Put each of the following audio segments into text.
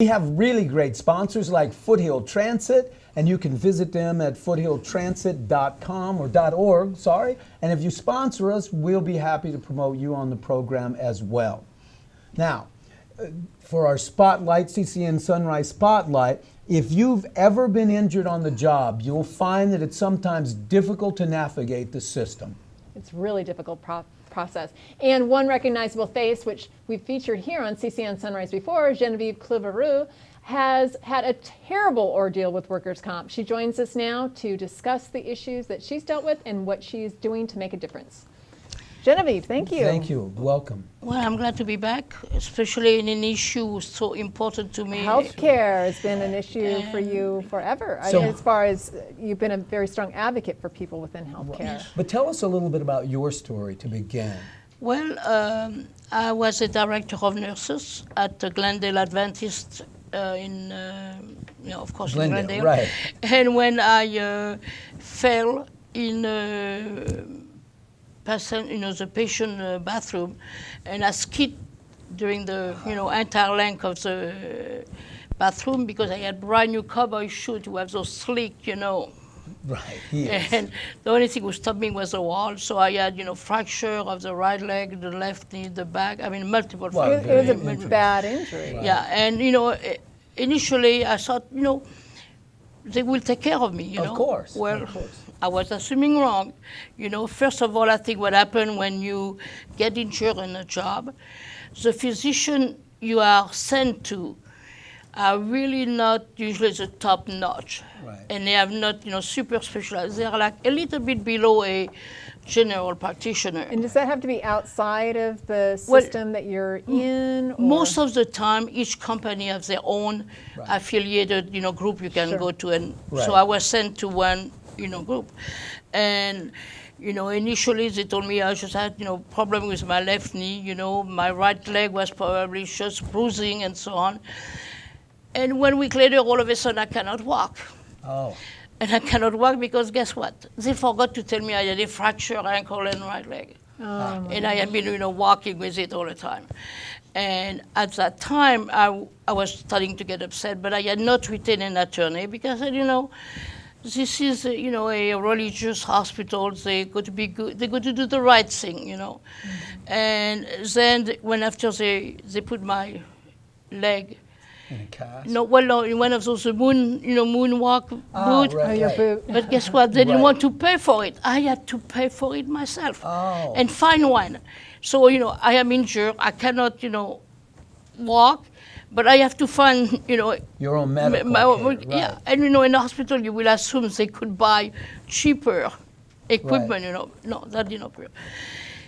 We have really great sponsors like Foothill Transit, and you can visit them at foothilltransit.com or .org, sorry. And if you sponsor us, we'll be happy to promote you on the program as well. Now, for our Spotlight, CCN Sunrise Spotlight, if you've ever been injured on the job, you'll find that it's sometimes difficult to navigate the system. It's really difficult process. And one recognizable face, which we've featured here on CCN Sunrise before, Genevieve Chavreul, has had a terrible ordeal with workers' comp. She joins us now to discuss the issues that she's dealt with and what she's doing to make a difference. Genevieve, thank you. Thank you. Welcome. Well, I'm glad to be back, especially in an issue so important to me. Healthcare has been an issue for you forever. So, as far as you've been a very strong advocate for people within healthcare. But tell us a little bit about your story to begin. Well, I was a director of nurses at the Glendale Adventist of course, in Glendale. Right. And when I fell in the patient bathroom, and I skid during the entire length of the bathroom because I had brand new cowboy shoes to have those sleek, Right. Yes. And the only thing that stopped me was the wall. So I had, fracture of the right leg, the left knee, the back. I mean, multiple fractures. It was a bad injury. Right. Yeah, and initially I thought, they will take care of me. Of course. Well, of course. I was assuming wrong. First of all, I think what happened when you get injured in a job, the physician you are sent to are really not usually the top notch. Right. And they have not, super specialized. They're like a little bit below a general practitioner. And does that have to be outside of the system that you're in? Or? Most of the time, each company has their own affiliated, group you can go to. And so I was sent to one, group. And, initially they told me I just had, problem with my left knee, my right leg was probably just bruising and so on. And 1 week later, all of a sudden, I cannot walk. Oh. And I cannot walk because guess what? They forgot to tell me I had a fractured ankle and right leg. Oh, and I had been, walking with it all the time. And at that time, I was starting to get upset, but I had not retained an attorney because I said, this is, a religious hospital. They got to be good. They got to do the right thing, Mm-hmm. And then when after they put my leg. In a cast? No, in one of those moonwalk boots. Right, your boot. But guess what? They didn't want to pay for it. I had to pay for it myself. Oh. And find one. So, I am injured. I cannot, walk. But I have to find, your own medical care, yeah. And, in the hospital, you will assume they could buy cheaper equipment, No, that did not work.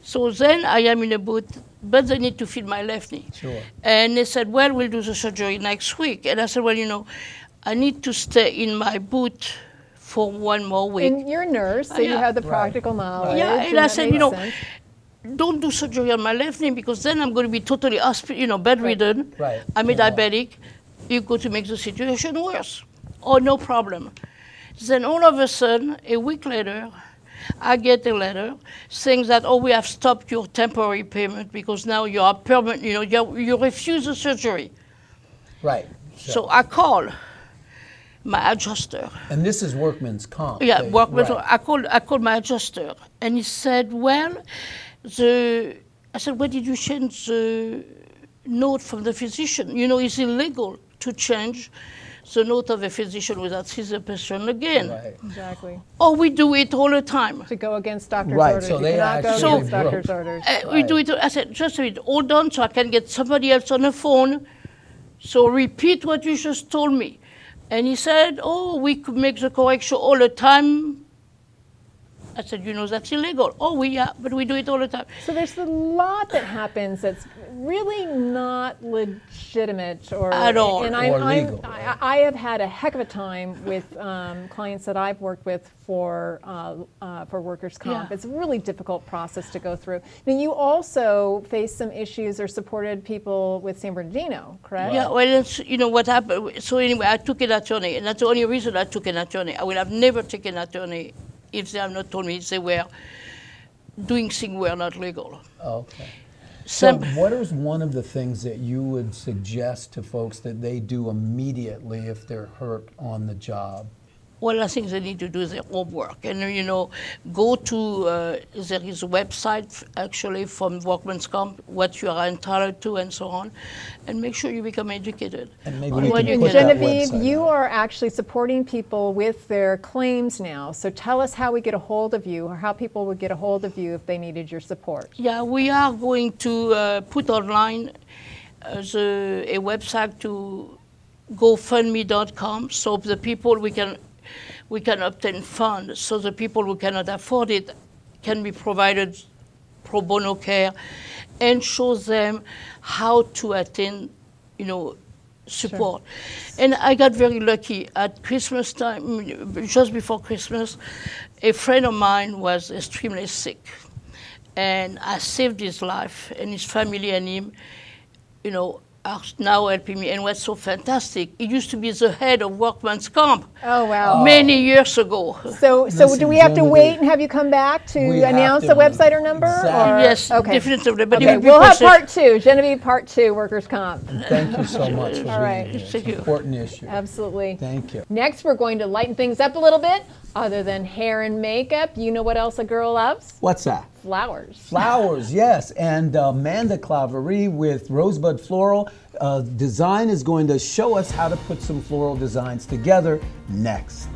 So then I am in a boot, but they need to fit my left knee. Sure. And they said, well, we'll do the surgery next week. And I said, well, I need to stay in my boot for 1 more week. And you're a nurse, so you have the practical knowledge. Yeah, and I said, sense. Don't do surgery on my left knee because then I'm going to be totally bedridden. Right. I'm a diabetic. You're going to make the situation worse. Oh, no problem. Then all of a sudden, a week later, I get a letter saying that, we have stopped your temporary payment because now you are permanent, you refuse the surgery. Right. Sure. So I call my adjuster. And this is workman's comp. Yeah, workman's right. I called my adjuster, and he said, well, I said, why did you change the note from the physician? It's illegal to change the note of a physician without seeing the patient again. Right. Exactly. Oh, we do it all the time. To go against doctor's Right, orders. so you they cannot go actually against doctor's orders. We do it. I said, just wait, hold on so I can get somebody else on the phone. So repeat what you just told me. And he said, we could make the correction all the time. I said, that's illegal. Oh, yeah, but we do it all the time. So there's a lot that happens that's really not legitimate or at all. And or legal. I have had a heck of a time with clients that I've worked with for workers' comp. Yeah. It's a really difficult process to go through. Now, you also faced some issues or supported people with San Bernardino, correct? Yeah, well, that's, what happened. So anyway, I took an attorney, and that's the only reason I took an attorney. I would have never taken an attorney if they have not told me they were doing things were not legal. Okay. So what is one of the things that you would suggest to folks that they do immediately if they're hurt on the job? Well, I think they need to do their homework and, go to, there is a website actually from Workman's Comp, what you are entitled to and so on, and make sure you become educated. And maybe we can And put that Genevieve, website you out. are actually supporting people with their claims now. So tell us how we get a hold of you, or how people would get a hold of you if they needed your support. Yeah, we are going to put online a website to GoFundMe.com, so the people we can obtain funds, so the people who cannot afford it can be provided pro bono care, and show them how to attain, support. Sure. And I got very lucky at Christmas time, just before Christmas, a friend of mine was extremely sick, and I saved his life, and his family and him, are now helping me. And what's so fantastic, he used to be the head of Workman's Comp. Oh, wow. Many years ago. So Listen, do we have to Genevieve, wait and have you come back to announce the website or number? Exactly. Or? Yes, Okay. definitely. But Okay, we'll have part 2. Genevieve, part 2, workers' comp. Thank you so much for All right. being here. It's Thank an you. important issue. Absolutely. Thank you. Next, we're going to lighten things up a little bit. Other than hair and makeup, you know what else a girl loves? What's that? Flowers. Flowers, yes. And Amanda Chavreul with Rosebud Floral Design is going to show us how to put some floral designs together next.